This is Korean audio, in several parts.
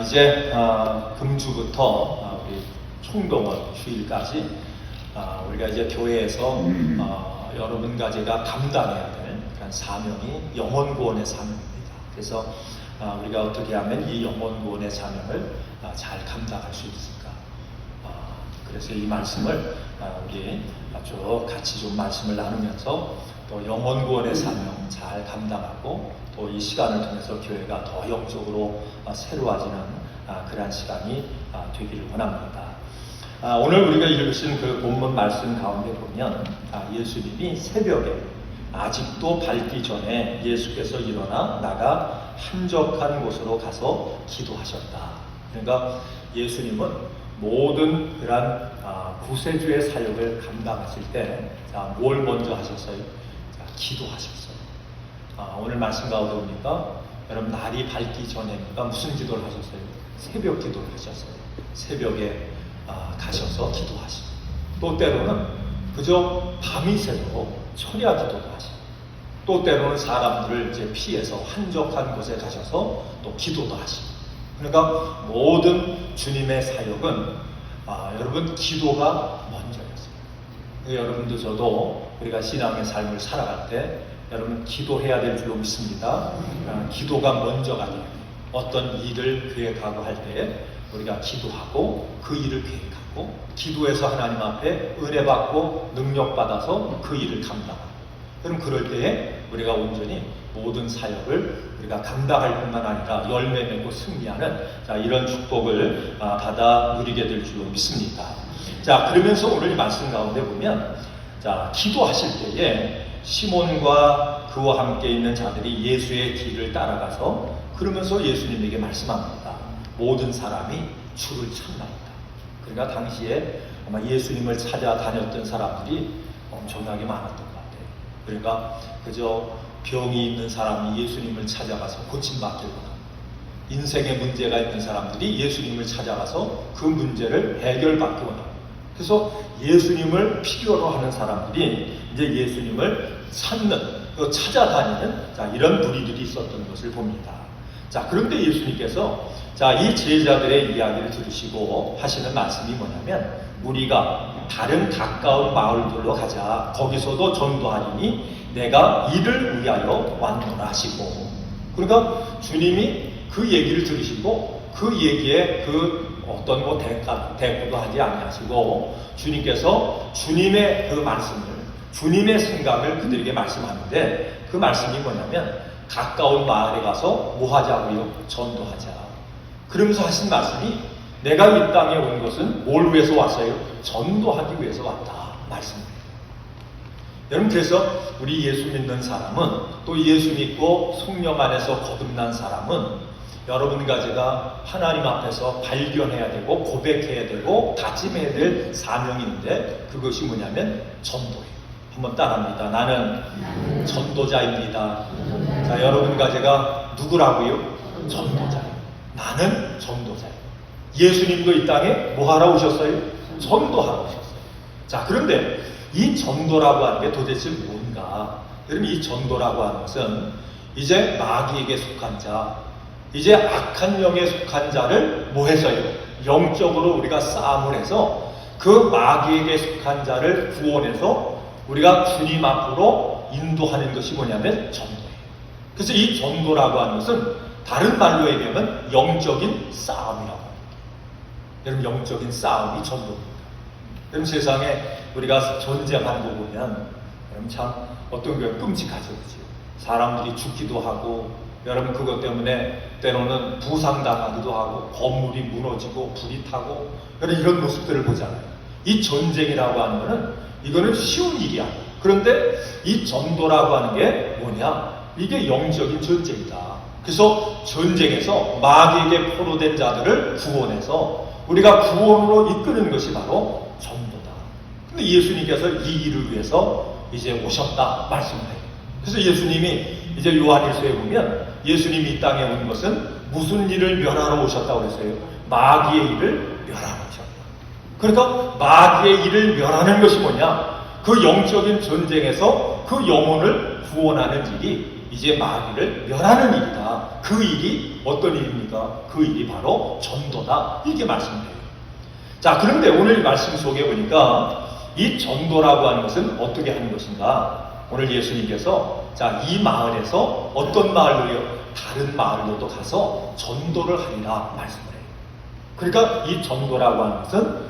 이제 금주부터 우리 총동원 주일까지 우리가 이제 교회에서 여러분과 제가 감당해야 될 그런 사명이 영혼구원의 사명입니다. 그래서 우리가 어떻게 하면 이 영혼구원의 사명을 잘 감당할 수 있을까? 그래서 이 말씀을 우리 쭉 같이 좀 말씀을 나누면서 또 영혼구원의 사명 잘 감당하고 또 이 시간을 통해서 교회가 더 영적으로 새로워지는 그러한 시간이 되기를 원합니다. 오늘 우리가 읽으신 그 본문 말씀 가운데 보면 예수님이 새벽에 아직도 밝기 전에 예수께서 일어나 나가 한적한 곳으로 가서 기도하셨다. 그러니까 예수님은 모든 그러한 구세주의 사역을 감당하실 때 뭘 먼저 하셨어요? 기도하셨어요. 오늘 말씀 가운데 보니까 여러분 날이 밝기 전에니까 무슨 기도를 하셨어요? 새벽 기도를 하셨어요. 새벽에 가셔서 기도하시고 또 때로는 그저 밤이 새도록 철야 기도도 하시고 또 때로는 사람들을 이제 피해서 한적한 곳에 가셔서 또 기도도 하시고 그러니까 모든 주님의 사역은 여러분 기도가 먼저였어요. 여러분도 저도 우리가 신앙의 삶을 살아갈 때 여러분 기도해야 될 줄로 믿습니다. 기도가 먼저가 돼요. 어떤 일을 계획하고 할 때 우리가 기도하고 그 일을 계획하고 기도해서 하나님 앞에 은혜 받고 능력 받아서 그 일을 감당하고 그럼 그럴 때에 우리가 온전히 모든 사역을 우리가 감당할 뿐만 아니라 열매 맺고 승리하는 이런 축복을 받아 누리게 될 줄로 믿습니다. 자, 그러면서 오늘 이 말씀 가운데 보면 기도하실 때에 시몬과 그와 함께 있는 자들이 예수의 길을 따라가서 그러면서 예수님에게 말씀합니다. 모든 사람이 주를 찾나이다. 그러니까 당시에 아마 예수님을 찾아다녔던 사람들이 엄청나게 많았던 것 같아요. 그러니까 그저 병이 있는 사람이 예수님을 찾아가서 고침받기를 원하고 인생에 문제가 있는 사람들이 예수님을 찾아가서 그 문제를 해결받기 원하고 그래서 예수님을 필요로 하는 사람들이 이제 예수님을 찾아다니는 이런 무리들이 있었던 것을 봅니다. 그런데 예수님께서 이 제자들의 이야기를 들으시고 하시는 말씀이 뭐냐면 우리가 다른 가까운 마을들로 가자. 거기서도 전도하리니 내가 이를 위하여 왔노라 하시고 그러니까 주님이 그 얘기를 들으시고 그 얘기에 그 어떤 대꾸도 하지 아니하시고 주님께서 주님의 그 말씀을 주님의 생각을 그들에게 말씀하는데 그 말씀이 뭐냐면 가까운 마을에 가서 뭐 하자고요? 전도하자. 그러면서 하신 말씀이 내가 이 땅에 온 것은 뭘 위해서 왔어요? 전도하기 위해서 왔다. 말씀입니다. 여러분 그래서 우리 예수 믿는 사람은 또 예수 믿고 성령 안에서 거듭난 사람은 여러분과 제가 하나님 앞에서 발견해야 되고 고백해야 되고 다짐해야 될 사명이 있는데 그것이 뭐냐면 전도예요. 한번 따라합니다. 나는 전도자입니다. 자, 여러분과 제가 누구라고요? 전도자예요. 나는 전도자예요. 예수님도 이 땅에 뭐 하러 오셨어요? 전도하러 오셨어요. 자, 그런데 이 전도라고 하는 게 도대체 뭔가? 여러분 이 전도라고 하는 것은 이제 마귀에게 속한 자 이제 악한 영에 속한 자를 뭐 해서요? 영적으로 우리가 싸움을 해서 그 마귀에게 속한 자를 구원해서 우리가 주님 앞으로 인도하는 것이 뭐냐면 전도예요. 그래서 이 전도라고 하는 것은 다른 말로 얘기하면 영적인 싸움이라고 합니다. 여러분 영적인 싸움이 전도입니다. 여러분 세상에 우리가 전쟁하는 거 보면 여러분 참 어떤 게 끔찍하죠. 그렇죠? 사람들이 죽기도 하고 여러분 그것 때문에 때로는 부상당하기도 하고 건물이 무너지고 불이 타고 이런 모습들을 보잖아요. 이 전쟁이라고 하는 거는 이거는 쉬운 일이야. 그런데 이 전도라고 하는 게 뭐냐? 이게 영적인 전쟁이다. 그래서 전쟁에서 마귀에게 포로된 자들을 구원해서 우리가 구원으로 이끄는 것이 바로 전도다. 근데 예수님께서 이 일을 위해서 이제 오셨다 말씀해요. 그래서 예수님이 이제 요한일서에 보면 예수님이 이 땅에 온 것은 무슨 일을 멸하러 오셨다고 그랬어요? 마귀의 일을 멸하러 오셨다. 그러니까 마귀의 일을 멸하는 것이 뭐냐? 그 영적인 전쟁에서 그 영혼을 구원하는 일이 이제 마귀를 멸하는 일이다. 그 일이 어떤 일입니까? 그 일이 바로 전도다. 이게 말씀이에요. 자, 그런데 오늘 말씀 속에 보니까 이 전도라고 하는 것은 어떻게 하는 것인가? 오늘 예수님께서 자, 이 마을에서 어떤 마을로요? 다른 마을로도 가서 전도를 하리라 말씀을 해요. 그러니까 이 전도라고 하는 것은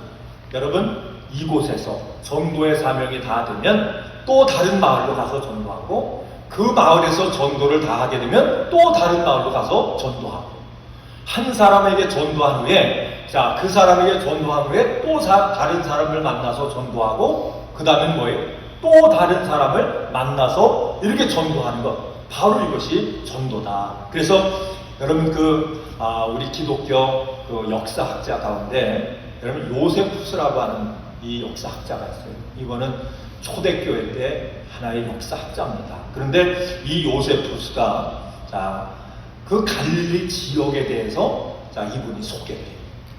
여러분 이곳에서 전도의 사명이 다 되면 또 다른 마을로 가서 전도하고 그 마을에서 전도를 다 하게 되면 또 다른 마을로 가서 전도하고 한 사람에게 전도한 후에 자, 그 사람에게 전도한 후에 또 다른 사람을 만나서 전도하고 그 다음엔 뭐예요? 또 다른 사람을 만나서 이렇게 전도하는 것. 바로 이것이 전도다. 그래서 여러분 우리 기독교 그 역사학자 가운데 여러분 요세푸스라고 하는 이 역사학자가 있어요. 이거는 초대교회 때 하나의 역사학자입니다. 그런데 이 요세푸스가 자, 그 갈릴리 지역에 대해서 자, 이분이 소개를 해요.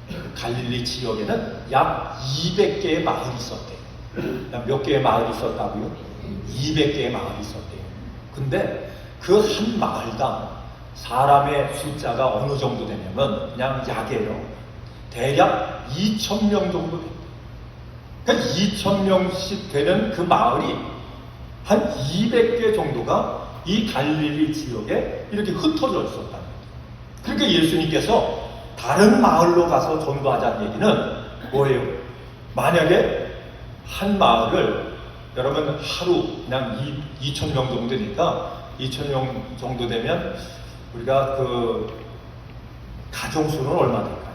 그 갈릴리 지역에는 약 200개의 마을이 있었대요. 몇 개의 마을이 있었다고요? 200개의 마을이 있었대요. 근데 그 한 마을당 사람의 숫자가 어느 정도 되냐면 그냥 약이에요. 대략 2,000명 정도 됩니다. 그러니까 2,000명씩 되는 그 마을이 한 200개 정도가 이 갈릴리 지역에 이렇게 흩어져 있었다는 거예요. 그러니까 예수님께서 다른 마을로 가서 전도하자는 얘기는 뭐예요? 만약에 한 마을을 여러분 하루 그냥 2,000명 정도 되니까 2,000명 정도 되면 우리가 그 가정수는 얼마 될까요?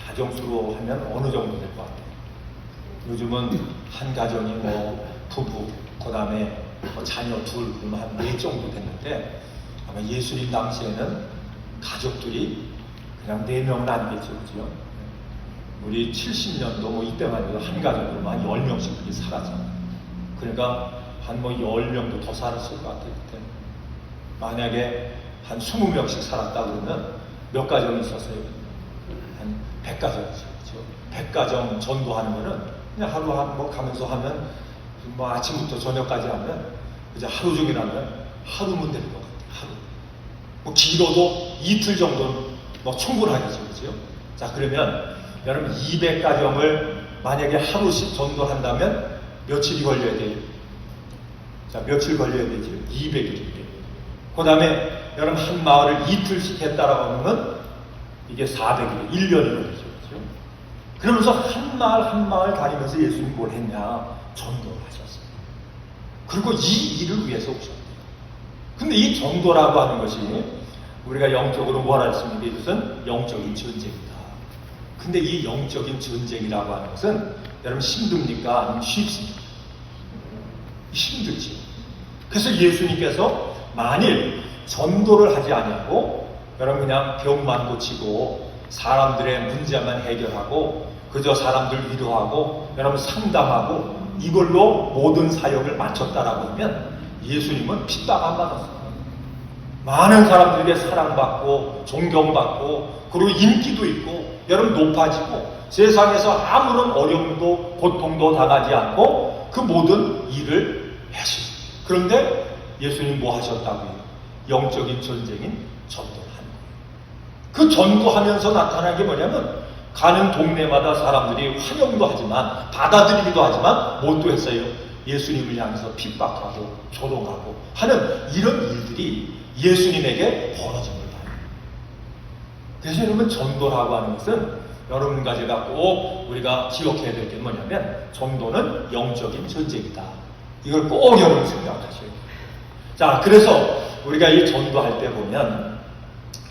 가정수로 하면 어느 정도 될 것 같아요? 요즘은 한 가정이 뭐 부부, 그 다음에 뭐 자녀 둘, 그러면 한 4 정도 됐는데 아마 예수님 당시에는 가족들이 그냥 4명은 아니겠죠, 그죠? 우리 70년도 뭐 이때만 해도 한 가족으로 한 10명씩 그렇게 살았잖아요. 그러니까 한 뭐 10명도 더 살았을 것 같아요, 그때. 만약에 한 20명씩 살았다 그러면 몇 가정이 있었어요? 한 100가정이죠, 그죠? 100가정 전도하는 거는 그냥 하루 뭐 가면서 하면 뭐 아침부터 저녁까지 하면 이제 하루 종일 하면 하루면 되는 것 같아요, 하루. 뭐 길어도 이틀 정도는 뭐 충분하겠죠, 그죠? 자, 그러면 여러분 200가정을 만약에 하루씩 전도한다면 며칠이 걸려야 돼요? 자, 며칠 걸려야 되죠? 200일인데. 그 다음에 여러분 한 마을을 이틀씩 했다라고 하면 이게 400일, 1년이 걸리죠, 그죠? 그러면서 한 마을 다니면서 예수님이 뭘 했냐? 전도를 하셨어요. 그리고 이 일을 위해서 오셨대요. 근데 이 전도라고 하는 것이 우리가 영적으로 뭐라 했습니까? 이것은 영적인 전쟁이다. 근데 이 영적인 전쟁이라고 하는 것은 여러분 힘듭니까? 아니면 쉽습니까? 힘들지. 그래서 예수님께서 만일 전도를 하지 아니하고 여러분 그냥 병만 고치고 사람들의 문제만 해결하고 그저 사람들 위로하고 여러분 상담하고 이걸로 모든 사역을 마쳤다라고 하면 예수님은 핍박 안 받았어요. 많은 사람들에게 사랑받고 존경받고 그리고 인기도 있고 여러분 높아지고 세상에서 아무런 어려움도 고통도 당하지 않고 그 모든 일을 하십니다. 그런데 예수님 뭐 하셨다고요? 영적인 전쟁인 전도를 하는 거예요. 그 전도하면서 나타난 게 뭐냐면 가는 동네마다 사람들이 환영도 하지만 받아들이기도 하지만 뭣도 했어요? 예수님을 향해서 핍박하고 조롱하고 하는 이런 일들이 예수님에게 벌어진 걸 봐요. 그래서 여러분 전도라고 하는 것은 여러분과 제가 꼭 우리가 기억해야 될 게 뭐냐면 전도는 영적인 전쟁이다. 이걸 꼭 여러분 생각하셔야 돼요. 자, 그래서 우리가 이 전도할 때 보면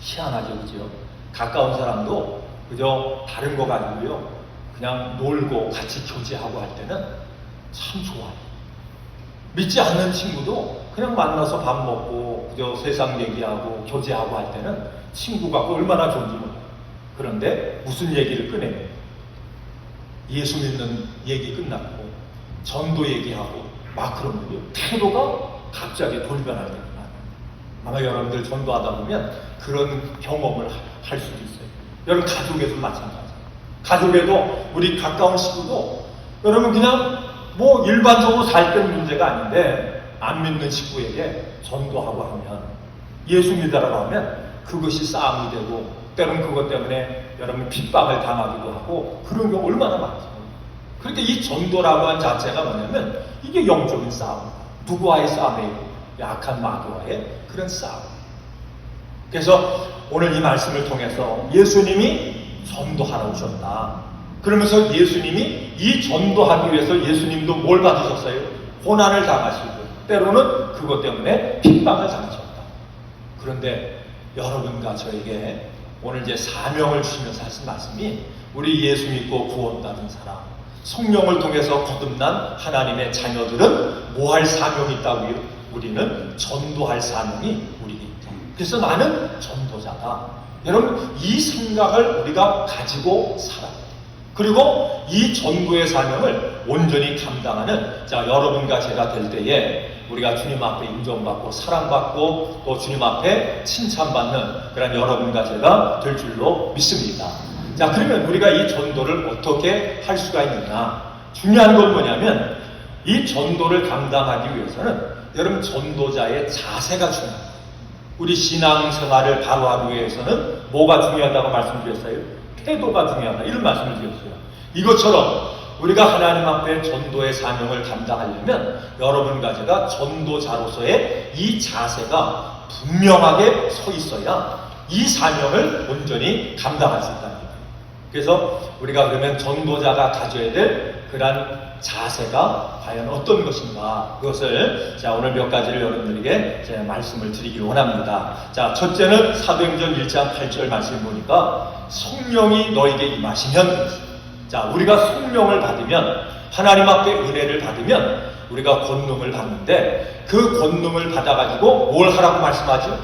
희한하죠, 그죠? 가까운 사람도 그저 다른 거 가지고요 그냥 놀고 같이 교제하고 할 때는 참 좋아요. 믿지 않는 친구도 그냥 만나서 밥 먹고 그저 세상 얘기하고 교제하고 할 때는 친구가 얼마나 좋은지 몰라요. 그런데 무슨 얘기를 꺼내요? 예수 믿는 얘기 끝났고 전도 얘기하고 막 그러면요 태도가 갑자기 돌변할 때가 많아요. 아마 여러분들 전도하다 보면 그런 경험을 할 수도 있어요. 여러분 가족에도 마찬가지예요. 가족에도 우리 가까운 식구도 여러분 그냥 뭐 일반적으로 살 때는 문제가 아닌데 안 믿는 식구에게 전도하고 하면, 예수 믿으라고 하면 그것이 싸움이 되고, 때로는 그것 때문에 여러분 핍박을 당하기도 하고, 그런 경우 얼마나 많죠. 그러니까 이 전도라고 하는 자체가 뭐냐면 이게 영적인 싸움, 누구와의 싸움이에요? 약한 마귀와의 그런 싸움. 그래서 오늘 이 말씀을 통해서 예수님이 전도하러 오셨다. 그러면서 예수님이 이 전도하기 위해서 예수님도 뭘 받으셨어요? 고난을 당하시고, 때로는 그것 때문에 핍박을 당하셨다. 그런데 여러분과 저에게 오늘 이제 사명을 주시면서 하신 말씀이, 우리 예수 믿고 구원받은 사람, 성령을 통해서 거듭난 하나님의 자녀들은 뭐 할 사명이 있다고요? 우리는 전도할 사명이 우리에게 있다. 그래서 나는 전도자다. 여러분, 이 생각을 우리가 가지고 살아야 돼요. 그리고 이 전도의 사명을 온전히 감당하는 여러분과 제가 될 때에 우리가 주님 앞에 인정받고 사랑받고 또 주님 앞에 칭찬받는 그런 여러분과 제가 될 줄로 믿습니다. 그러면 우리가 이 전도를 어떻게 할 수가 있느냐? 중요한 건 뭐냐면, 이 전도를 감당하기 위해서는 여러분 전도자의 자세가 중요합니다. 우리 신앙생활을 바로 하기 위해서는 뭐가 중요하다고 말씀드렸어요? 태도가 중요하다, 이런 말씀을 드렸어요. 이것처럼 우리가 하나님 앞에 전도의 사명을 감당하려면 여러분과 제가 전도자로서의 이 자세가 분명하게 서 있어야 이 사명을 온전히 감당할 수 있다는 거예요. 그래서 우리가 그러면 전도자가 가져야 될 그러한 자세가 과연 어떤 것인가, 그것을 오늘 몇 가지를 여러분들에게 제가 말씀을 드리길 원합니다. 첫째는 사도행전 1장 8절 말씀 보니까 성령이 너에게 임하시면, 우리가 성령을 받으면, 하나님 앞에 은혜를 받으면 우리가 권능을 받는데, 그 권능을 받아가지고 뭘 하라고 말씀하죠?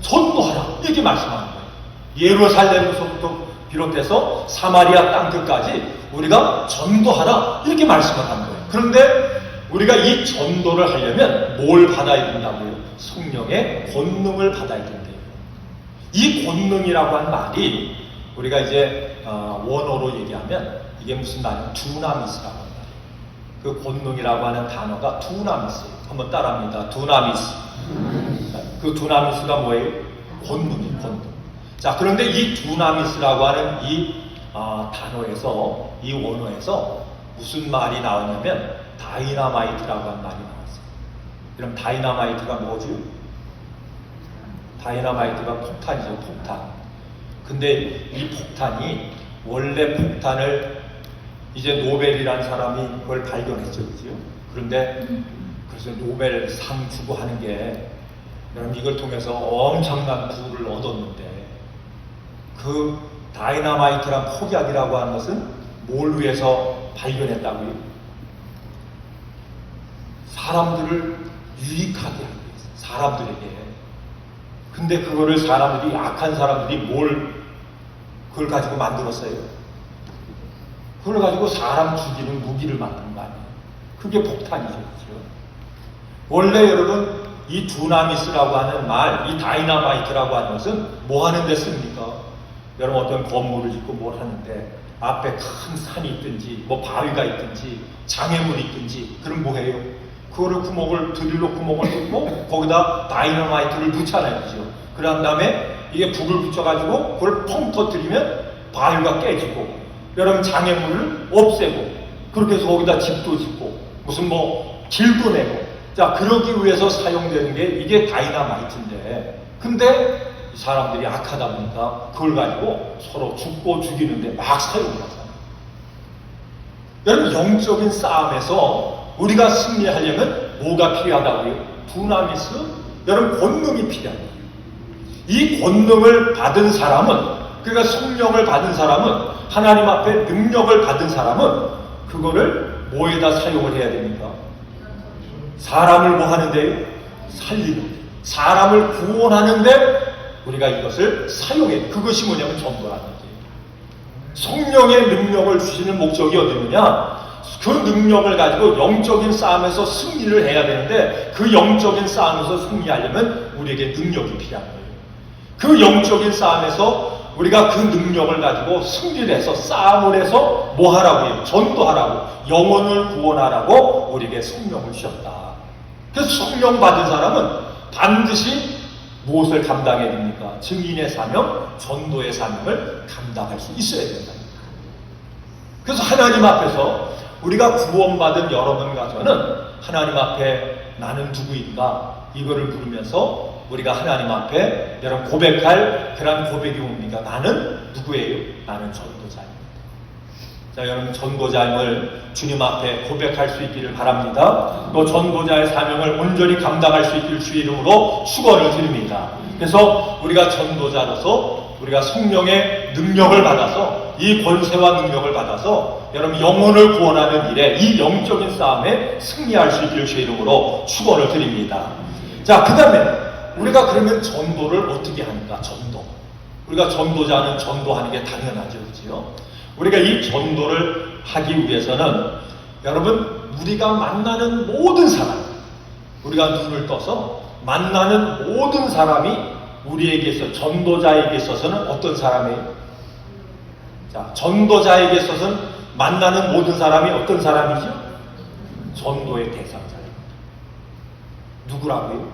전도하라, 이렇게 말씀하는 거예요. 예루살렘에서부터 비롯해서 사마리아 땅끝까지 우리가 전도하라, 이렇게 말씀을 하는 거예요. 그런데 우리가 이 전도를 하려면 뭘 받아야 된다고요? 성령의 권능을 받아야 된대요. 이 권능이라고 하는 말이 우리가 이제 원어로 얘기하면 이게 무슨 말이냐면 두나미스라고 하는 말이에요. 그 권능이라고 하는 단어가 두나미스예요. 한번 따라합니다. 두나미스. 그 두나미스가 뭐예요? 권능이에요. 권능. 그런데 이 두나미스라고 하는 이 단어에서, 이 원어에서 무슨 말이 나오냐면 다이나마이트라고 하는 말이 나왔어요. 그럼 다이나마이트가 뭐죠? 다이나마이트가 폭탄이죠, 폭탄. 근데 이 폭탄이, 원래 폭탄을 이제 노벨이라는 사람이 그걸 발견했죠, 그죠? 그런데 그래서 노벨상 주고 하는 게, 여러분 이걸 통해서 엄청난 부를 얻었는데, 그 다이나마이트란 폭약이라고 하는 것은 뭘 위해서 발견했다고요? 사람들을 유익하게 하기 위해서, 사람들에게. 근데 그거를 사람들이, 약한 사람들이 그걸 가지고 만들었어요? 그걸 가지고 사람 죽이는 무기를 만드는 거 아니에요? 그게 폭탄이죠, 그렇죠? 원래 여러분 이 두나미스라고 하는 말, 이 다이나마이트라고 하는 것은 뭐 하는 데 씁니까? 여러분 어떤 건물을 짓고 뭘 하는데 앞에 큰 산이 있든지 뭐 바위가 있든지 장애물이 있든지, 그럼 뭐 해요? 그거를 드릴로 구멍을 뚫고 거기다 다이너마이트를 붙여놔요, 그죠? 그런 다음에 이게 불을 붙여가지고 그걸 펑 터뜨리면 바위가 깨지고, 여러분 장애물을 없애고, 그렇게 해서 거기다 집도 짓고 무슨 뭐 길도 내고, 그러기 위해서 사용되는 게 이게 다이너마이트인데, 근데 사람들이 악하다 보니까 그걸 가지고 서로 죽고 죽이는데 막 사용을 하잖아요. 여러분 영적인 싸움에서 우리가 승리하려면 뭐가 필요하다고요? 두나미스? 여러분 권능이 필요합니다. 이 권능을 받은 사람은, 그러니까 성령을 받은 사람은, 하나님 앞에 능력을 받은 사람은 그거를 뭐에다 사용을 해야 됩니까? 사람을 뭐 하는데요? 살리는, 사람을 구원하는데 우리가 이것을 사용해. 그것이 뭐냐면 전도라는 거예요. 성령의 능력을 주시는 목적이 어디 있느냐? 그 능력을 가지고 영적인 싸움에서 승리를 해야 되는데, 그 영적인 싸움에서 승리하려면 우리에게 능력이 필요한 거예요. 그 영적인 싸움에서 우리가 그 능력을 가지고 승리를 해서, 싸움을 해서 뭐 하라고 해요? 전도하라고, 영혼을 구원하라고 우리에게 성령을 주셨다. 그래서 성령 받은 사람은 반드시 무엇을 감당해야 됩니까? 증인의 사명, 전도의 사명을 감당할 수 있어야 된다. 그래서 하나님 앞에서 우리가 구원받은 여러분 가서는 하나님 앞에 나는 누구인가 이거를 물으면서 우리가 하나님 앞에 여러분 고백할 그런 고백이 뭡니까? 나는 누구예요? 나는 전도자입니다. 자, 여러분 전도자임을 주님 앞에 고백할 수 있기를 바랍니다. 또 전도자의 사명을 온전히 감당할 수 있기를 주의 이름으로 축원을 드립니다. 그래서 우리가 전도자로서 우리가 성령의 능력을 받아서 이 권세와 능력을 받아서 여러분 영혼을 구원하는 일에 이 영적인 싸움에 승리할 수 있기를 주의 이름으로 축원을 드립니다. 자, 그 다음에 우리가 그러면 전도를 어떻게 하는가? 전도. 우리가 전도자는 전도하는 게 당연하죠. 그렇죠? 우리가 이 전도를 하기 위해서는 여러분 우리가 만나는 모든 사람, 우리가 눈을 떠서 만나는 모든 사람이 우리에게 있어 전도자에게 있어서는 어떤 사람이에요? 자, 전도자에게 있어서는 만나는 모든 사람이 어떤 사람이죠? 전도의 대상자예요. 누구라고요?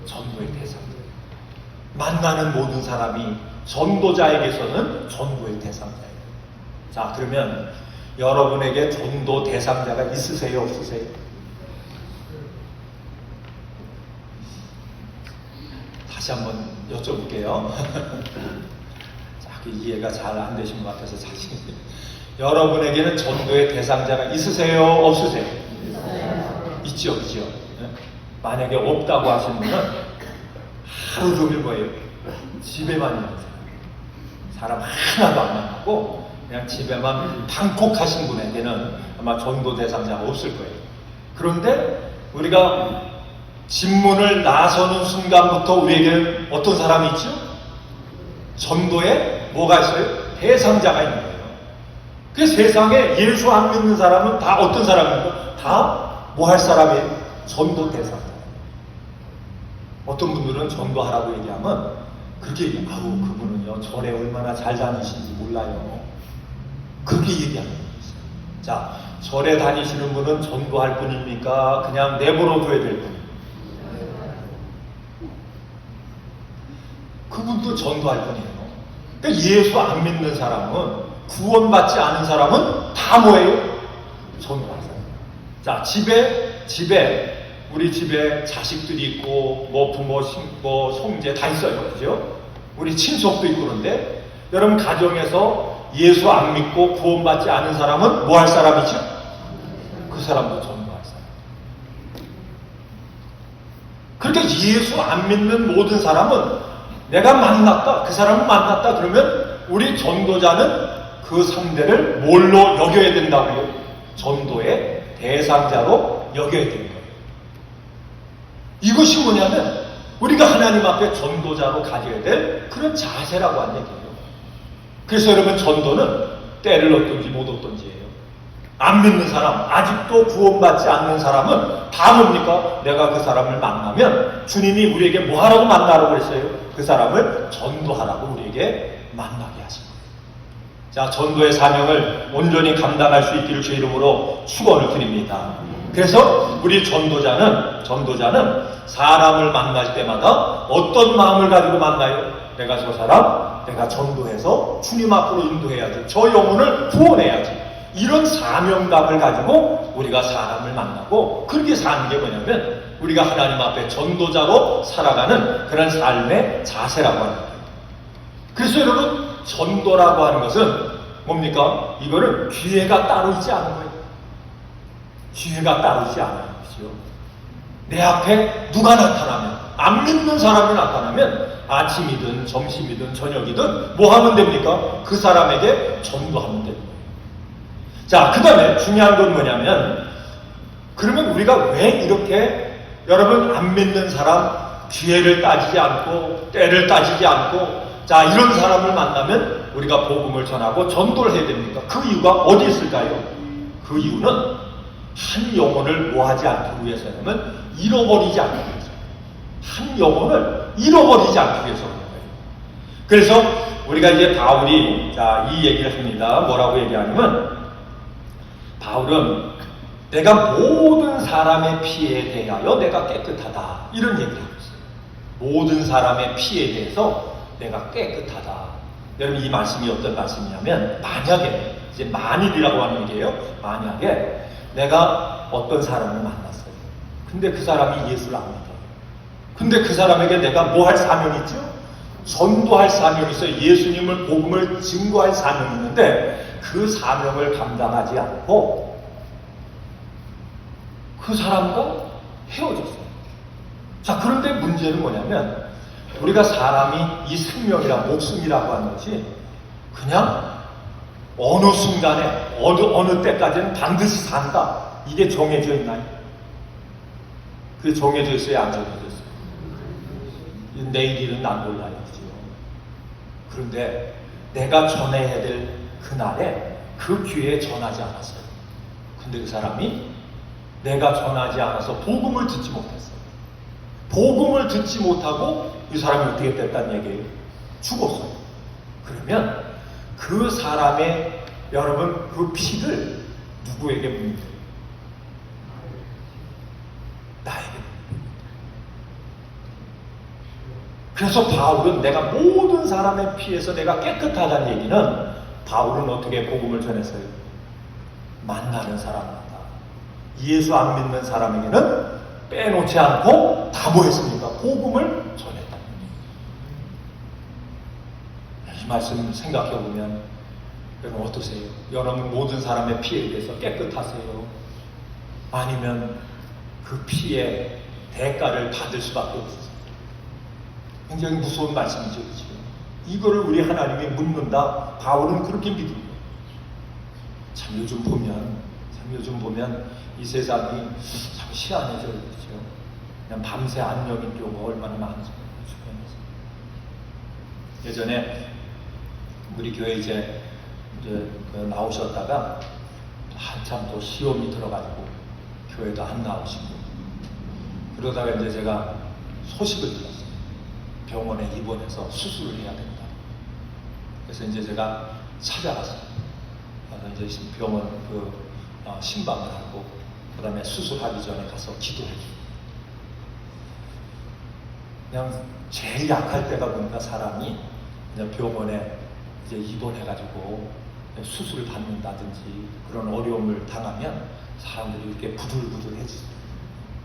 전도의 대상자. 만나는 모든 사람이 전도자에게서는 전도의 대상자예요. 자, 그러면 여러분에게 전도 대상자가 있으세요? 없으세요? 다시 한번 여쭤볼게요. 이해가 잘 안 되신 것 같아서 사실 여러분에게는 전도의 대상자가 있으세요? 없으세요? 있죠, 그죠? 만약에 없다고 하시는 분은 하루 종일 뭐예요? 집에만 있는 사람 하나도 안 만나고 그냥 집에만 방콕하신 분에게는 아마 전도 대상자가 없을 거예요. 그런데 우리가 집문을 나서는 순간부터 우리에게 어떤 사람이 있죠? 전도에 뭐가 있어요? 대상자가 있는 거예요. 그 세상에 예수 안 믿는 사람은 다 어떤 사람입니까? 다 뭐 할 사람이에요? 전도 대상자. 어떤 분들은 전도하라고 얘기하면 그렇게 얘기해요. 아우 그분은요 절에 얼마나 잘 다니시는지 몰라요. 그렇게 얘기하는 거예요. 자, 절에 다니시는 분은 전도할 분입니까? 그냥 내버려둬야 될 분입니까? 그분도 전도할 분이에요. 그러니까 예수 안 믿는 사람은, 구원받지 않은 사람은 다 뭐예요? 전도할 사람. 자, 집에 우리 집에 자식들이 있고 뭐 부모, 뭐 형제 다 있어요. 그죠? 우리 친척도 있고 그런데 여러분 가정에서 예수 안 믿고 구원받지 않은 사람은 뭐 할 사람이죠? 그 사람도 전도할 사람. 그러니까 예수 안 믿는 모든 사람은 내가 만났다, 그 사람을 만났다 그러면 우리 전도자는 그 상대를 뭘로 여겨야 된다고요? 전도의 대상자로 여겨야 되는 거예요. 이것이 뭐냐면 우리가 하나님 앞에 전도자로 가져야 될 그런 자세라고 하는 얘기예요. 그래서 여러분 전도는 때를 얻든지 못 얻든지예요. 안 믿는 사람, 아직도 구원받지 않는 사람은 다 뭡니까? 내가 그 사람을 만나면 주님이 우리에게 뭐 하라고 만나라고 했어요? 그 사람을 전도하라고 우리에게 만나게 하신 거예요. 자, 전도의 사명을 온전히 감당할 수 있기를 주의 이름으로 축원을 드립니다. 그래서 우리 전도자는 사람을 만날 때마다 어떤 마음을 가지고 만나요? 내가 저 사람, 내가 전도해서 주님 앞으로 인도해야지. 저 영혼을 구원해야지. 이런 사명감을 가지고 우리가 사람을 만나고 그렇게 사는 게 뭐냐면 우리가 하나님 앞에 전도자로 살아가는 그런 삶의 자세라고 하는 거예요. 그래서 여러분 전도라고 하는 것은 뭡니까? 이거는 기회가 따로 있지 않은 거예요. 기회가 따로 있지 않아요. 그렇죠? 내 앞에 누가 나타나면, 안 믿는 사람이 나타나면 아침이든 점심이든 저녁이든 뭐 하면 됩니까? 그 사람에게 전도하면 됩니다. 자, 그 다음에 중요한 건 뭐냐면 그러면 우리가 왜 이렇게 여러분 안 믿는 사람 기회를 따지지 않고 때를 따지지 않고 자 이런 사람을 만나면 우리가 복음을 전하고 전도를 해야 됩니까? 그 이유가 어디 있을까요? 그 이유는 한 영혼을 뭐하지 않기 위해서냐면 잃어버리지 않기 위해서 한 영혼을 잃어버리지 않기 위해서 그런 거예요. 그래서 우리가 이제 바울이 자 이 얘기를 합니다. 뭐라고 얘기하냐면 바울은 내가 모든 사람의 피에 대하여 내가 깨끗하다. 이런 얘기를 하고 있어요. 모든 사람의 피에 대해서 내가 깨끗하다. 여러분, 이 말씀이 어떤 말씀이냐면, 만약에, 이제 만일이라고 하는 얘기예요. 만약에 내가 어떤 사람을 만났어요. 근데 그 사람이 예수를 안 믿어요. 근데 그 사람에게 내가 뭐 할 사명이 있죠? 전도할 사명이 있어요. 예수님을, 복음을 증거할 사명이 있는데 그 사명을 감당하지 않고 그 사람과 헤어졌어요. 자, 그런데 문제는 뭐냐면, 우리가 사람이 이 생명이라 목숨이라고 하는 것이 그냥 어느 순간에 어느 때까지는 반드시 산다. 이게 정해져 있나요? 그게 정해져 있어야 안 정해져 있어요. 내일 일은 난 몰라요. 그죠? 그런데 내가 전해야 될 그날에 그 기회에 전하지 않았어요. 근데 그 사람이 내가 전하지 않아서 복음을 듣지 못했어요. 복음을 듣지 못하고 이 사람이 어떻게 됐다는 얘기예요? 죽었어요. 그러면 그 사람의, 여러분, 그 피를 누구에게 묻는 거예요? 나에게. 그래서 바울은 내가 모든 사람의 피에서 내가 깨끗하다는 얘기는, 바울은 어떻게 복음을 전했어요? 만나는 사람마다, 예수 안 믿는 사람에게는 빼놓지 않고 다 뭐했습니까? 복음을 전했다. 이 말씀 생각해보면 여러분 어떠세요? 여러분 모든 사람의 피에 대해서 깨끗하세요? 아니면 그 피의 대가를 받을 수밖에 없으세요? 굉장히 무서운 말씀이죠. 그렇죠? 이거를 우리 하나님이 묻는다. 바울은 그렇게 믿는 거예요. 참 요즘 보면 이 세상이 참 희한해져요. 그렇죠? 그냥 밤새 안녕인 경우가 얼마나 많은지 주변에서. 예전에 우리 교회 이제 나오셨다가 한참 또 시험이 들어가지고 교회도 안 나오시고, 그러다가 이제 제가 소식을 들었어요. 병원에 입원해서 수술을 해야 된다. 그래서 이제 제가 찾아갔어요. 그래서 이제 병원 신방을 하고, 그 다음에 수술하기 전에 가서 기도해주고. 그냥 제일 약할 때가 보니까 사람이 그냥 병원에 이제 입원해가지고 수술을 받는다든지 그런 어려움을 당하면 사람들이 이렇게 부들부들해지죠.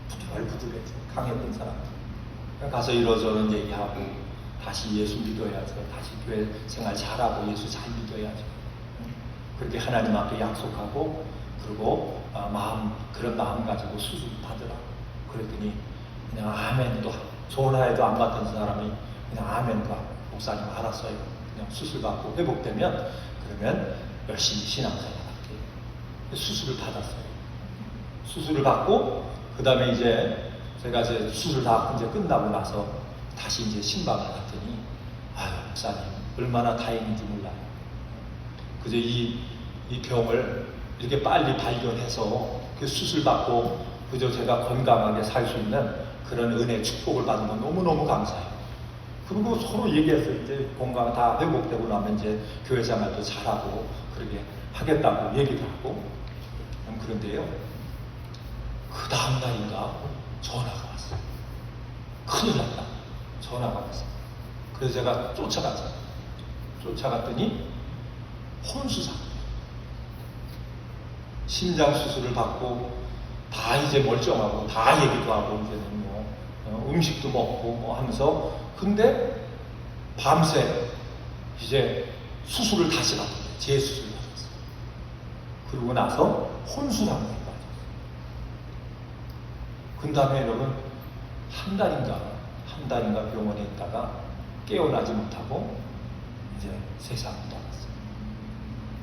부들부들해져. 강했던 사람들. 가서 이러저런 얘기하고, 다시 예수 믿어야죠. 다시 교회 생활 잘하고 예수 잘 믿어야죠. 그렇게 하나님 앞에 약속하고, 그리고 그런 마음 가지고 수술 받으라. 그랬더니 그냥 아멘도, 전화에도 안 받던 사람이 그냥 아멘도 하고, 목사님 알았어요. 그냥 수술 받고 회복되면 그러면 열심히 신앙생활 할게요. 수술을 받았어요. 수술을 받고, 그 다음에 이제 제가 이제 수술 다 이제 끝나고 나서 다시 이제 신방을 갔더니, 아유, 목사님, 얼마나 다행인지 몰라요. 그저 이 병을 이렇게 빨리 발견해서 그 수술 받고 그저 제가 건강하게 살 수 있는 그런 은혜, 축복을 받은 건 너무너무 감사해요. 그리고 서로 얘기해서 이제 건강 다 회복되고 나면 이제 교회 생활도 잘하고 그렇게 하겠다고 얘기도 하고. 그런데요, 그 다음날인가 전화가 왔어요. 큰일 났다. 전화가 왔어요. 그래서 제가 쫓아갔어요. 쫓아갔더니 혼수상, 심장 수술을 받고 다 이제 멀쩡하고 다 얘기도 하고 이제는 음식도 먹고 하면서, 근데 밤새 이제 수술을 다시 받았어요. 재수술을 받았어요. 그러고 나서 혼수상태에 빠졌어요. 그 다음에 여러분 한 달인가 병원에 있다가 깨어나지 못하고 이제 세상을 떠났어요.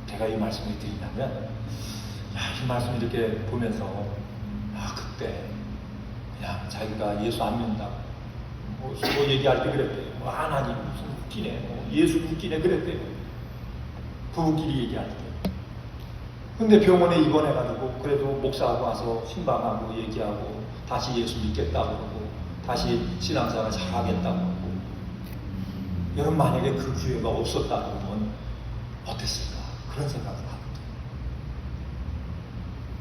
제가 이 말씀을 드리냐면, 이 말씀 이렇게 보면서 그때 그냥 자기가 예수 안 믿는다, 뭐 얘기할 때 그랬대요. 하나님 무슨 웃기네, 예수 웃기네 그랬대요. 부부끼리 얘기할 때. 근데 병원에 입원해가지고 그래도 목사하고 와서 신방하고 얘기하고 다시 예수 믿겠다고 그러고 다시 신앙생활 잘하겠다고 하고. 여러분, 만약에 그 기회가 없었다면 어땠을까? 그런 생각을 하거든요.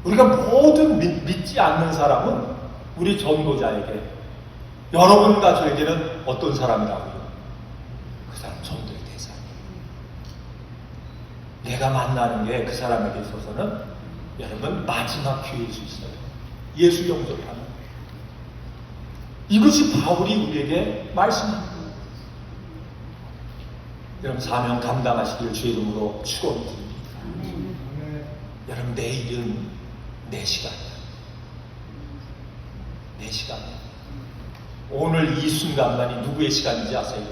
우리가 모든 믿지 않는 사람은 우리 전도자에게, 여러분과 저에게는 어떤 사람이라고요? 그 사람 전도의 대상이에요. 내가 만나는 게 그 사람에게 있어서는 여러분 마지막 기회일 수 있어요. 예수 영접하는. 이것이 바울이 우리에게 말씀합니다. 여러분 사명 감당하시길 주의 이름으로 축원드립니다. 여러분 내일은 내 시간이야. 내 시간이야. 오늘 이 순간만이 누구의 시간인지 아세요?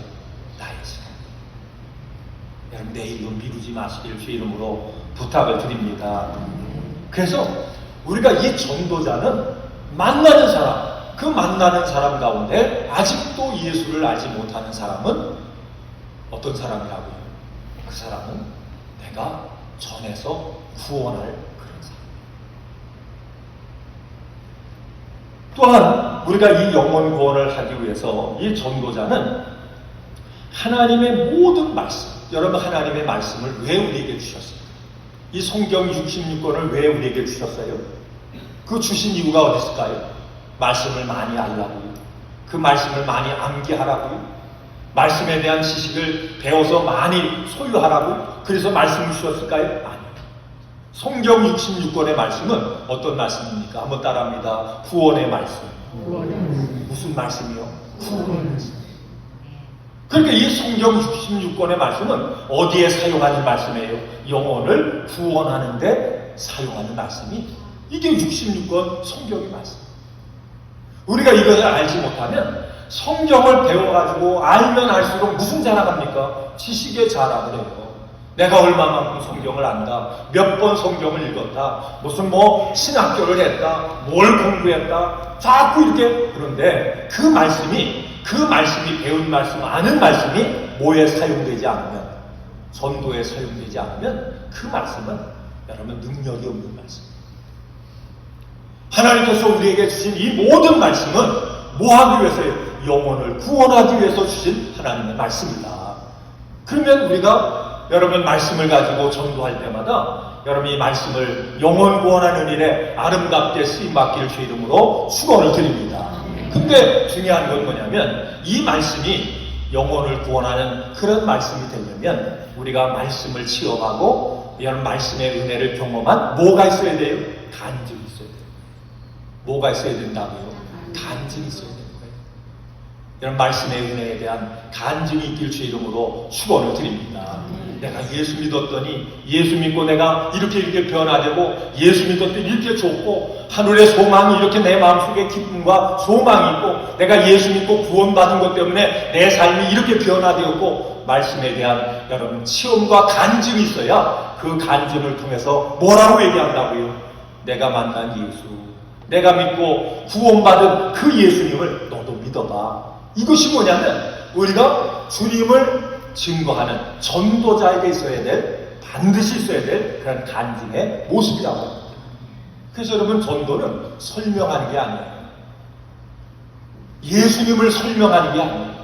나의 시간. 여러분 내일도 미루지 마시길 주의 이름으로 부탁을 드립니다. 그래서 우리가 이 전도자는 만나는 사람, 그 만나는 사람 가운데 아직도 예수를 알지 못하는 사람은 어떤 사람이라고요? 그 사람은 내가 전해서 구원할 그런 사람. 또한 우리가 이 영혼 구원을 하기 위해서 이 전도자는 하나님의 모든 말씀, 여러분 하나님의 말씀을 왜 우리에게 주셨습니까? 이 성경 66권을 왜 우리에게 주셨어요? 그 주신 이유가 어디 있을까요? 말씀을 많이 알라고요. 그 말씀을 많이 암기하라고요. 말씀에 대한 지식을 배워서 많이 소유하라고요. 그래서 말씀을 주셨을까요? 아니요. 성경 66권의 말씀은 어떤 말씀입니까? 한번 따라합니다. 구원의 말씀. 무슨 말씀이요? 구원의 말씀. 그러니까 이 성경 66권의 말씀은 어디에 사용하는 말씀이에요? 영혼을 구원하는 데 사용하는 말씀이, 이게 66권 성경의 말씀. 우리가 이것을 알지 못하면 성경을 배워가지고 알면 알수록 무슨 자랑합니까? 지식의 자랑을 해요. 내가 얼마만큼 성경을 안다, 몇 번 성경을 읽었다, 무슨 신학교를 했다, 뭘 공부했다, 자꾸 이렇게. 그런데 그 말씀이 배운 말씀, 아는 말씀이 뭐에 사용되지 않으면, 전도에 사용되지 않으면 그 말씀은 여러분 능력이 없는 말씀. 하나님께서 우리에게 주신 이 모든 말씀은 뭐 하기 위해서요? 영혼을 구원하기 위해서 주신 하나님의 말씀이다. 그러면 우리가 여러분 말씀을 가지고 전도할 때마다 여러분 이 말씀을 영혼 구원하는 일에 아름답게 쓰임받기를 주의 이름으로 축원을 드립니다. 근데 중요한 건 뭐냐면 이 말씀이 영혼을 구원하는 그런 말씀이 되려면 우리가 말씀을 체험하고 이런 말씀의 은혜를 경험한 뭐가 있어야 돼요? 간증이 있어야 돼요. 뭐가 있어야 된다고요? 간증이 있어야 되는 거예요. 이런 말씀의 은혜에 대한 간증이 있길 주의 이름으로 축원을 드립니다. 내가 예수 믿었더니, 예수 믿고 내가 이렇게 변화되고, 예수 믿었더니 이렇게 좋고, 하늘의 소망이 이렇게 내 마음속에 기쁨과 소망이 있고, 내가 예수 믿고 구원받은 것 때문에 내 삶이 이렇게 변화되었고, 말씀에 대한 여러분 체험과 간증이 있어야 그 간증을 통해서 뭐라고 얘기한다고요? 내가 만난 예수, 내가 믿고 구원받은 그 예수님을 너도 믿어봐. 이것이 뭐냐면 우리가 주님을 증거하는 전도자에게 있어야 될, 반드시 있어야 될 그런 간증의 모습이라고 합니다. 그래서 여러분 전도는 설명하는 게 아니에요. 예수님을 설명하는 게 아니에요.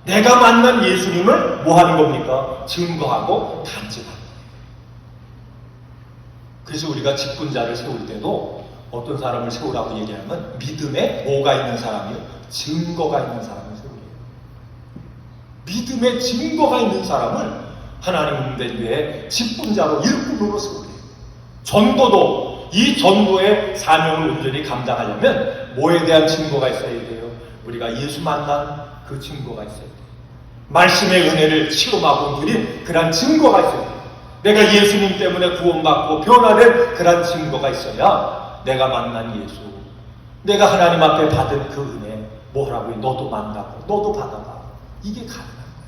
내가 만난 예수님을 뭐 하는 겁니까? 증거하고 간증하는 거예요. 그래서 우리가 직분자를 세울 때도 어떤 사람을 세우라고 얘기하면 믿음에 뭐가 있는 사람이요? 증거가 있는 사람을 세우래요. 믿음의 증거가 있는 사람을 하나님 응대 위에 직분자로 일꾼으로 세우래요. 전도도 이 전도의 사명을 온전히 감당하려면 뭐에 대한 증거가 있어야 돼요? 우리가 예수 만난 그 증거가 있어야 돼요. 말씀의 은혜를 체험하고 누린 그런 증거가 있어야 돼요. 내가 예수님 때문에 구원받고 변화된 그런 증거가 있어야 내가 만난 예수, 내가 하나님 앞에 받은 그 은혜, 뭐라고요? 너도 만나고 너도 받아봐. 이게 가능한 거예요.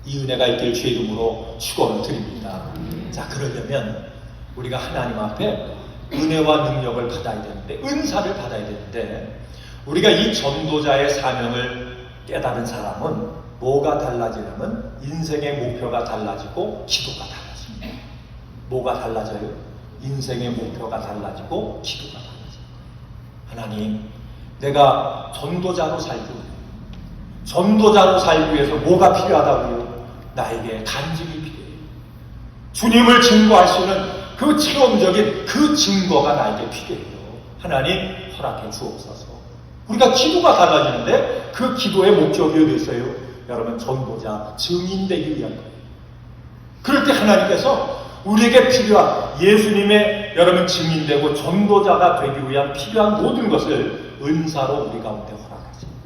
이 은혜가 있길 주의 이름으로 축원을 드립니다. 자, 그러려면 우리가 하나님 앞에 은혜와 능력을 받아야 되는데, 은사를 받아야 되는데, 우리가 이 전도자의 사명을 깨달은 사람은 뭐가 달라지냐면 인생의 목표가 달라지고 기도가 달라집니다. 뭐가 달라져요? 인생의 목표가 달라지고 기도가 달라져요. 하나님, 내가 전도자로 살기 위해서, 전도자로 살기 위해서 뭐가 필요하다고요? 나에게 간증이 필요해요. 주님을 증거할 수 있는 그 체험적인 그 증거가 나에게 필요해요. 하나님 허락해 주옵소서. 우리가 기도가 달라지는데 그 기도의 목적이 어디 있어요? 여러분, 전도자, 증인되기 위한 거예요. 그럴 때 하나님께서 우리에게 필요한 예수님의 여러분 증인되고 전도자가 되기 위한 필요한 모든 것을 은사로 우리 가운데 허락하십니다.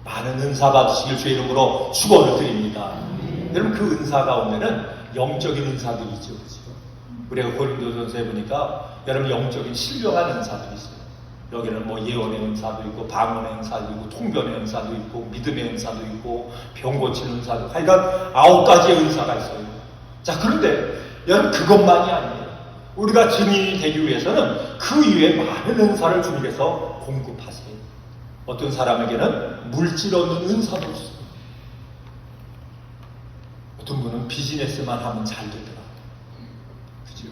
많은 은사 받으시길 주의 이름으로 축원을 드립니다. 여러분, 그 은사 가운데는 영적인 은사들이 있죠. 그렇죠? 우리가 고린도전서에 보니까 여러분 영적인 신령한 은사들이 있어요. 여기는 뭐 예언의 은사도 있고 방언의 은사도 있고 통변의 은사도 있고 믿음의 은사도 있고 병 고치는 은사도, 하여간 9가지의 은사가 있어요. 자, 그런데 여러분, 그것만이 아니에요. 우리가 증인이 되기 위해서는 그 이외에 많은 은사를 주님께서 공급하세요. 어떤 사람에게는 물질 얻는 은사도 있어요. 어떤 분은 비즈니스만 하면 잘 되더라. 그죠?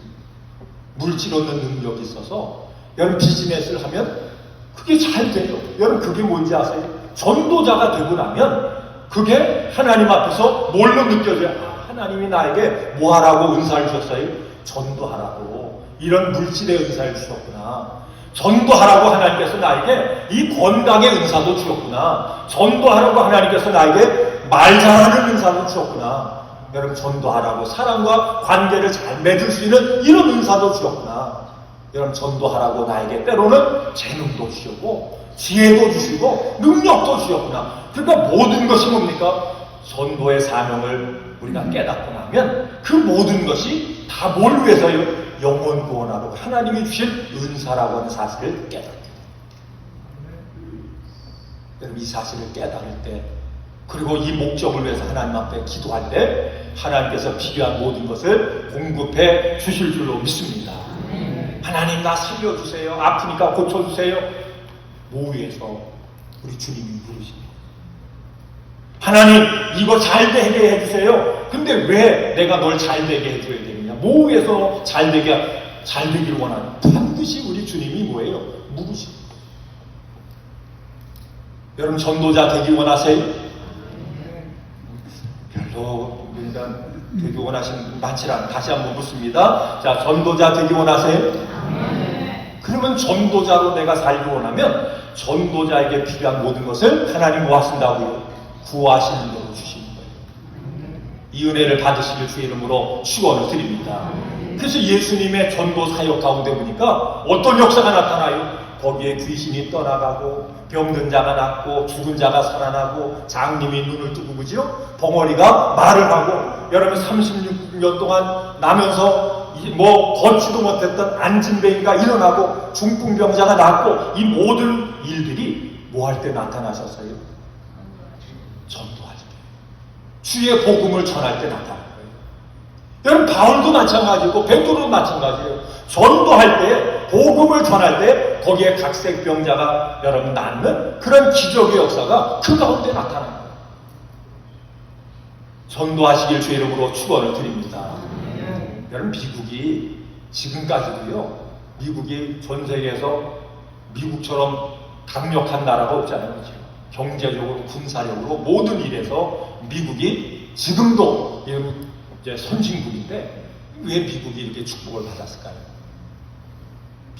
물질 얻는 능력이 있어서 여러분 비즈니스를 하면 그게 잘 돼요. 여러분, 그게 뭔지 아세요? 전도자가 되고 나면 그게 하나님 앞에서 뭘로 느껴져요? 아, 하나님이 나에게 뭐 하라고 은사를 주셨어요? 전도하라고. 이런 물질의 은사를 주셨구나. 전도하라고 하나님께서 나에게 이 건강의 은사도 주셨구나. 전도하라고 하나님께서 나에게 말 잘하는 은사도 주셨구나. 여러분, 전도하라고 사람과 관계를 잘 맺을 수 있는 이런 은사도 주셨구나. 여러분, 전도하라고 나에게 때로는 재능도 주시고 지혜도 주시고 능력도 주셨구나. 그러니까 모든 것이 뭡니까? 전도의 사명을 우리가 깨닫고 나면 그 모든 것이 다 뭘 위해서요? 영혼 구원하라고 하나님이 주신 은사라고 하는 사실을 깨닫게 돼요. 여러분, 이 사실을 깨달을 때, 그리고 이 목적을 위해서 하나님 앞에 기도할 때 하나님께서 필요한 모든 것을 공급해 주실 줄로 믿습니다. 하나님, 나 살려주세요. 아프니까 고쳐주세요. 뭐 위해서 우리 주님이 부르십니다. 하나님, 이거 잘 되게 해주세요. 근데 왜 내가 널 잘 되게 해줘야 되느냐? 뭐 위해서 잘 되기를 원하는? 반드시 우리 주님이 뭐예요? 묵으시고. 여러분, 전도자 되기 원하세요? 별로 일단 되기 원하시는 분 많지 않아요. 다시 한번 묻습니다. 자, 전도자 되기 원하세요? 그러면 전도자로 내가 살기 원하면 전도자에게 필요한 모든 것을 하나님 뭐 하신다고요? 구하시는 대로 주시는 거예요. 이 은혜를 받으시길 주의 이름으로 축원을 드립니다. 그래서 예수님의 전도 사역 가운데 보니까 어떤 역사가 나타나요? 거기에 귀신이 떠나가고 병든 자가 낫고 죽은 자가 살아나고 장님이 눈을 뜨고, 그죠? 벙어리가 말을 하고, 여러분 36년 동안 나면서 뭐 걷지도 못했던 안진뱅이가 일어나고 중풍병자가 낫고, 이 모든 일들이 뭐 할 때 나타나셨어요? 전도할 때, 주의 복음을 전할 때 나타나는 거예요. 여러분, 바울도 마찬가지고 베드로도 마찬가지예요. 전도할 때, 복음을 전할 때 거기에 각색병자가 여러분 낫는 그런 기적의 역사가 그 가운데 나타나는 거예요. 전도하시길 주의 이름으로 축원을 드립니다. 여러분, 미국이 지금까지도요, 미국이 전 세계에서 미국처럼 강력한 나라가 없잖아요. 그렇죠? 경제적으로, 군사력으로 모든 일에서 미국이 지금도 이제 선진국인데 왜 미국이 이렇게 축복을 받았을까요?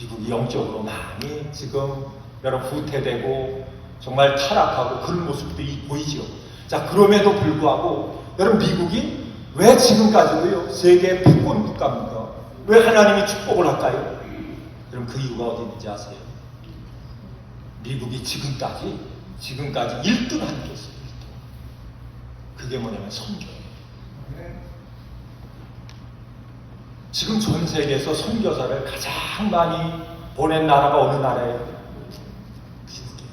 미국이 영적으로 많이 지금 여러분 후퇴되고 정말 타락하고 그런 모습도 보이죠. 자, 그럼에도 불구하고 여러분, 미국이 왜 지금까지도요 세계 패권 국가입니까? 왜 하나님이 축복을 할까요? 여러분, 그 이유가 어디 있는지 아세요? 미국이 지금까지 1등 하는 게 있어요. 1등. 그게 뭐냐면 선교예요. 지금 전 세계에서 선교사를 가장 많이 보낸 나라가 어느 나라예요? 미국이에요.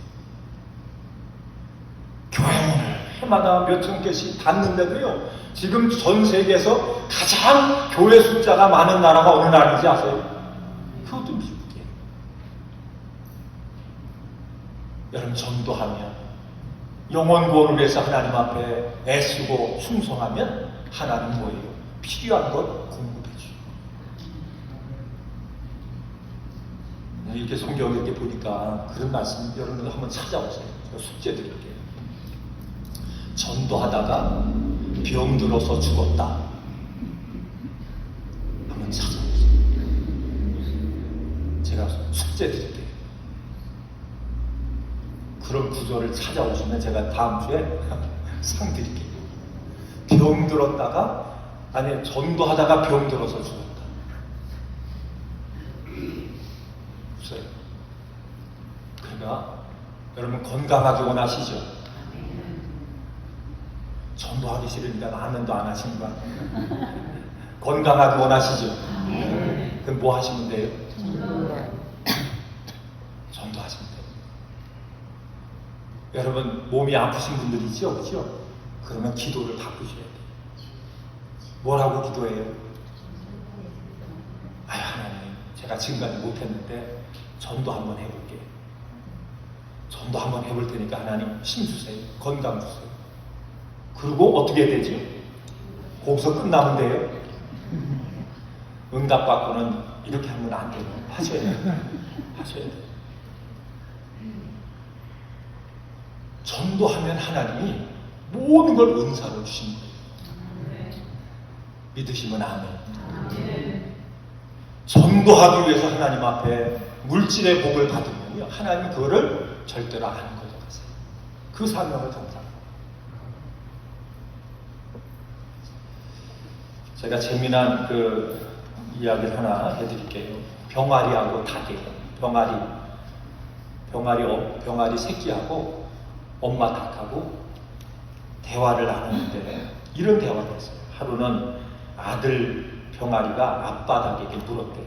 교회문을 해마다 몇천 개씩 닫는데도요, 지금 전 세계에서 가장 교회 숫자가 많은 나라가 어느 나라인지 아세요? 그것도 미국이에요. 여러분, 전도하면, 영혼 구원을 위해서 하나님 앞에 애쓰고 충성하면 하나님 뭐예요? 필요한 것 공급해 주세요. 이렇게 성경을 이렇게 보니까 그런 말씀 여러분들 한번 찾아보세요. 제가 숙제 드릴게요. 전도하다가 병들어서 죽었다. 한번 찾아보세요. 숙제 드릴게요. 그런 구조를 찾아오시면 제가 다음 주에 상 드릴게요. 병 들었다가, 아니, 전도하다가 병 들어서 죽었다. 없어요. 그러니까 여러분 건강하기 원하시죠? 전도하기 싫으니까 아멘도 안 하시는 거 아니에요? 건강하기 원하시죠? 그럼 뭐 하시면 돼요? 전도하시면 돼요. 여러분 몸이 아프신 분들 있죠? 그죠? 그러면 기도를 바꾸셔야 돼요. 뭐라고 기도해요? 아유, 하나님, 제가 지금까지 못했는데 전도 한번 해볼게요. 전도 한번 해볼 테니까 하나님 힘 주세요. 건강 주세요. 그리고 어떻게 되죠? 거기서 끝나면 돼요? 응답 받고는 이렇게 하면 안 돼요. 하셔야 돼요. 하셔야 돼요. 전도하면 하나님이 모든 걸 은사로 주신 거예요. 믿으시면 아멘. 전도하기 위해서 하나님 앞에 물질의 복을 받으면요, 하나님 그거를 절대로 안 가져가세요. 그 사명을 감사합니다. 제가 재미난 그 이야기를 하나 해드릴게요. 병아리하고 닭이에요. 병아리 새끼하고 엄마 닭하고 대화를 나누는데 이런 대화를 했어요. 하루는 아들 병아리가 아빠 닭에게 물었대요.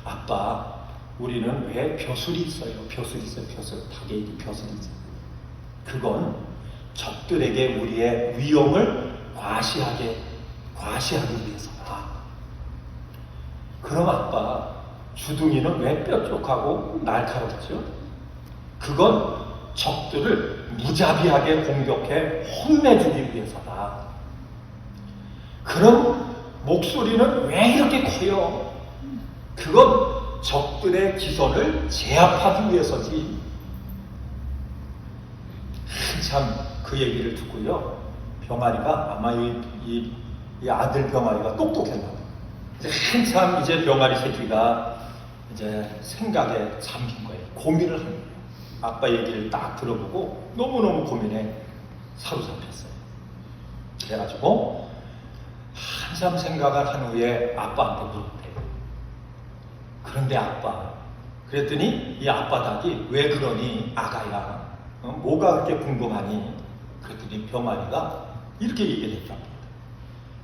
아빠, 우리는 왜 벼슬이 있어요? 벼슬. 닭에게 벼슬이 있어요. 그건 적들에게 우리의 위험을 과시하기 위해서다. 그럼 아빠, 주둥이는 왜 뾰족하고 날카롭죠? 그건 적들을 무자비하게 공격해 혼내주기 위해서다. 그럼 목소리는 왜 이렇게 커요? 그건 적들의 기선을 제압하기 위해서지. 한참 그 얘기를 듣고요, 병아리가 아마 이 아들 병아리가 똑똑했나 봐요. 한참 이제 병아리 새끼가 이제 생각에 잠긴 거예요. 고민을 하는 거예요. 아빠 얘기를 딱 들어보고 너무너무 고민에 사로잡혔어요. 그래가지고 한참 생각을 한 후에 아빠한테 물었대요. 그런데 아빠, 그랬더니 이 아빠 닭이 왜 그러니 아가야, 뭐가 그렇게 궁금하니? 그랬더니 병아리가 이렇게 얘기했답니다.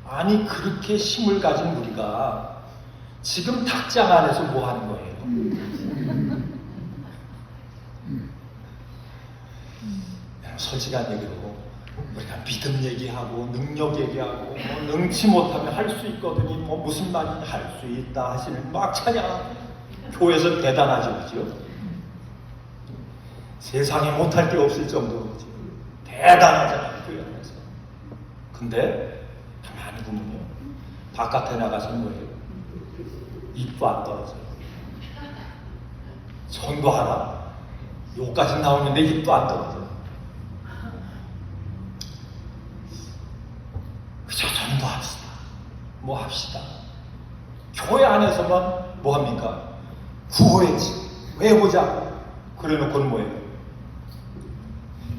아니, 그렇게 힘을 가진 우리가 지금 닭장 안에서 뭐 하는 거예요? 솔직한 얘기로 우리가 믿음 얘기하고 능력 얘기하고 능치 못하면 할 수 있거든요. 무슨 말이냐, 할 수 있다 하시는 막 찬양. 교회에서 대단하죠, 그죠? 세상에 못할 게 없을 정도로 대단하잖아요, 교회 안에서. 근데 가만히 보면요, 바깥에 나가서 뭐예요? 입도 안 떨어져요. 전도하라, 요까지 나오는데 입도 안 떨어져요. 그저 전도합시다. 뭐 합시다. 교회 안에서만 뭐 합니까? 구호했지, 외우자. 그래놓고는 뭐예요?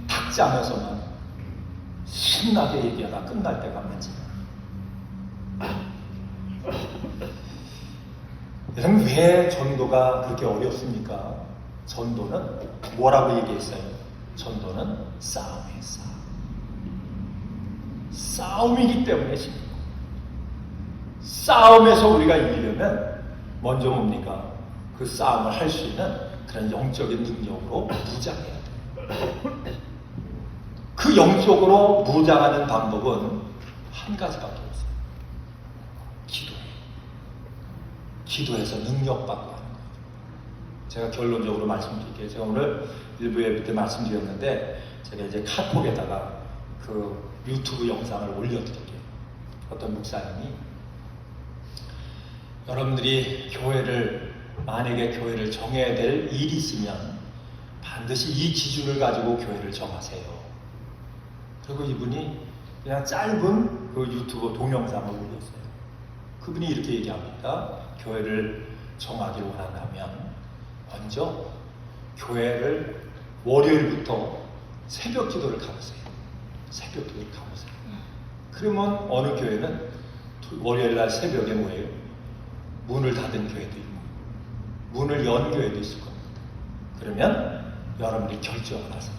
닭장에서만 신나게 얘기하다 끝날 때가 많지. 여러분, 왜 전도가 그렇게 어렵습니까? 전도는 뭐라고 얘기했어요? 전도는 싸움이에요, 싸움이기 때문에 힘들고, 싸움에서 우리가 이기려면 먼저 뭡니까? 그 싸움을 할 수 있는 그런 영적인 능력으로 무장해야 돼요. 그 영적으로 무장하는 방법은 한 가지밖에 없어요. 기도예요. 기도해서 능력받고 하는 거예요. 제가 결론적으로 말씀드릴게요. 제가 오늘 일부 예배 때 말씀드렸는데, 제가 이제 카톡에다가 그 유튜브 영상을 올려드릴게요. 어떤 목사님이, 여러분들이 만약에 교회를 정해야 될 일이 있으면 반드시 이 기준을 가지고 교회를 정하세요. 그리고 이분이 그냥 짧은 그 유튜브 동영상을 올렸어요. 그분이 이렇게 얘기합니다. 교회를 정하기 원한다면 먼저 교회를 월요일부터 새벽 기도를 가보세요. 새벽 기도를 가보세요. 그러면 어느 교회는 월요일 날 새벽에 뭐예요? 문을 닫은 교회도 있고 문을 연 교회도 있을 겁니다. 그러면 여러분이 결정을 하세요.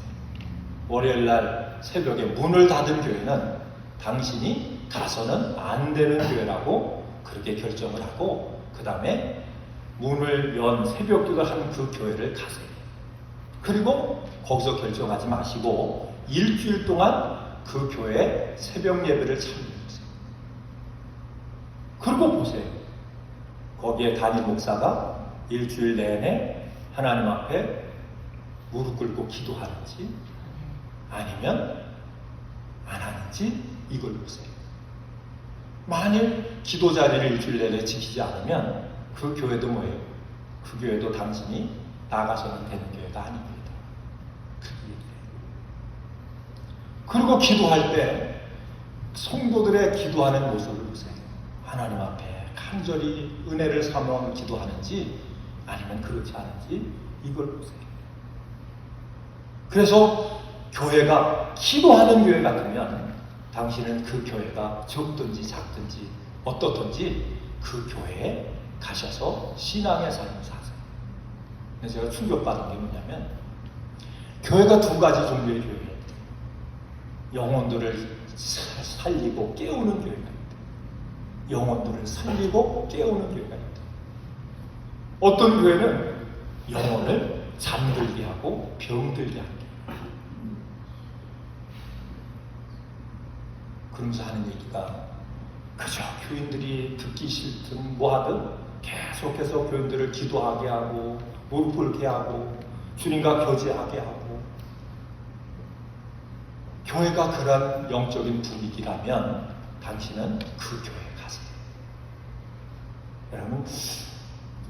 월요일 날 새벽에 문을 닫은 교회는 당신이 가서는 안 되는 교회라고 그렇게 결정을 하고 그 다음에 문을 연 새벽 기도를 하는 그 교회를 가세요. 그리고 거기서 결정하지 마시고 일주일 동안 그 교회에 새벽 예배를 참여해보세요. 그리고 보세요. 거기에 담임 목사가 일주일 내내 하나님 앞에 무릎 꿇고 기도하는지 아니면 안 하는지 이걸 보세요. 만일 기도 자리를 일주일 내내 지키지 않으면 그 교회도 뭐예요? 그 교회도 당신이 나가서는 되는 교회가 아닙니다. 그리고 기도할 때 성도들의 기도하는 모습을 보세요. 하나님 앞에 간절히 은혜를 사모하며 기도하는지 아니면 그렇지 않은지 이걸 보세요. 그래서 교회가 기도하는 교회 같으면 당신은 그 교회가 적든지 작든지 어떻든지 그 교회에 가셔서 신앙의 삶을 사세요. 근데 제가 충격받은 게 뭐냐면 교회가 두 가지 종류의 교회예요. 영혼들을 살리고 깨우는 교회가 있다. 영혼들을 살리고 깨우는 교회가 있다. 어떤 교회는 영혼을 잠들게 하고 병들게 합니다. 그러면서 하는 얘기가 그저 교인들이 듣기 싫든 뭐하든 계속해서 교인들을 기도하게 하고 무릎 꿇게 하고 주님과 교제하게 하고 교회가 그런 영적인 분위기라면 당신은 그 교회에 가세요. 여러분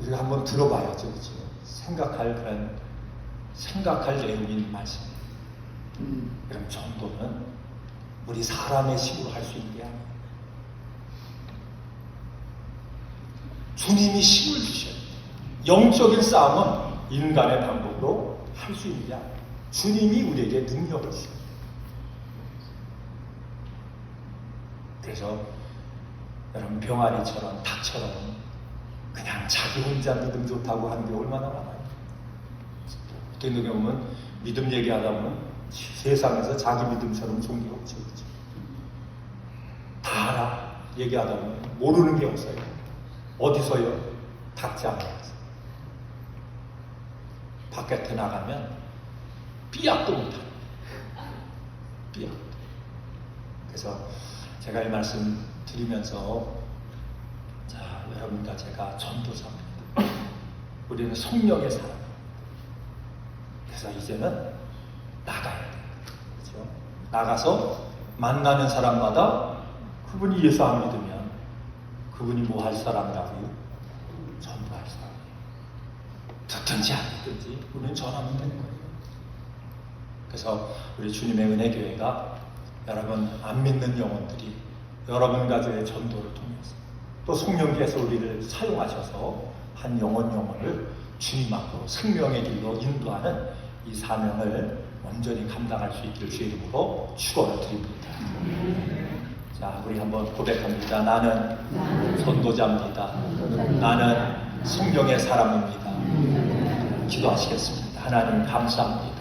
우리가 한번 들어봐야죠. 그렇죠? 생각할 내용인 말씀이에요. 그럼 전도는 우리 사람의 힘으로 할 수 있는 게 아니에요. 주님이 힘을 주셔요. 영적인 싸움은 인간의 방법으로 할 수 있는 게 아니에요. 주님이 우리에게 능력을 주셔요. 그래서 여러분 병아리처럼 닭처럼 그냥 자기 혼자 믿음 좋다고 하는 게 얼마나 많아요. 어떤 경우 보면 믿음 얘기하다 보면 세상에서 자기 믿음처럼 좋은 게 없죠. 그렇죠? 다 알아. 얘기하다 보면 모르는 게 없어요. 어디서요? 닭장에서. 바깥에 나가면 삐약도 못해요. 삐약. 그래서 제가 이 말씀 드리면서 자, 여러분과 제가 전도자입니다. 우리는 성령의 사람. 그래서 이제는 나가야 돼요. 그렇죠? 나가서 만나는 사람마다 그분이 예수 안 믿으면 그분이 뭐 할 사람이라고요? 전도할 사람이에요. 듣든지 안 듣든지 우리는 전하면 되는 거예요. 그래서 우리 주님의 은혜 교회가 여러분 안 믿는 영혼들이 여러분 가정의 전도를 통해서 또 성령께서 우리를 사용하셔서 한 영혼을 주님 앞으로 생명의 길로 인도하는 이 사명을 온전히 감당할 수 있기를 주의 이름으로 축원을 드립니다. 자, 우리 한번 고백합니다. 나는 전도자입니다. 나는 성령의 사람입니다. 기도하시겠습니다. 하나님 감사합니다.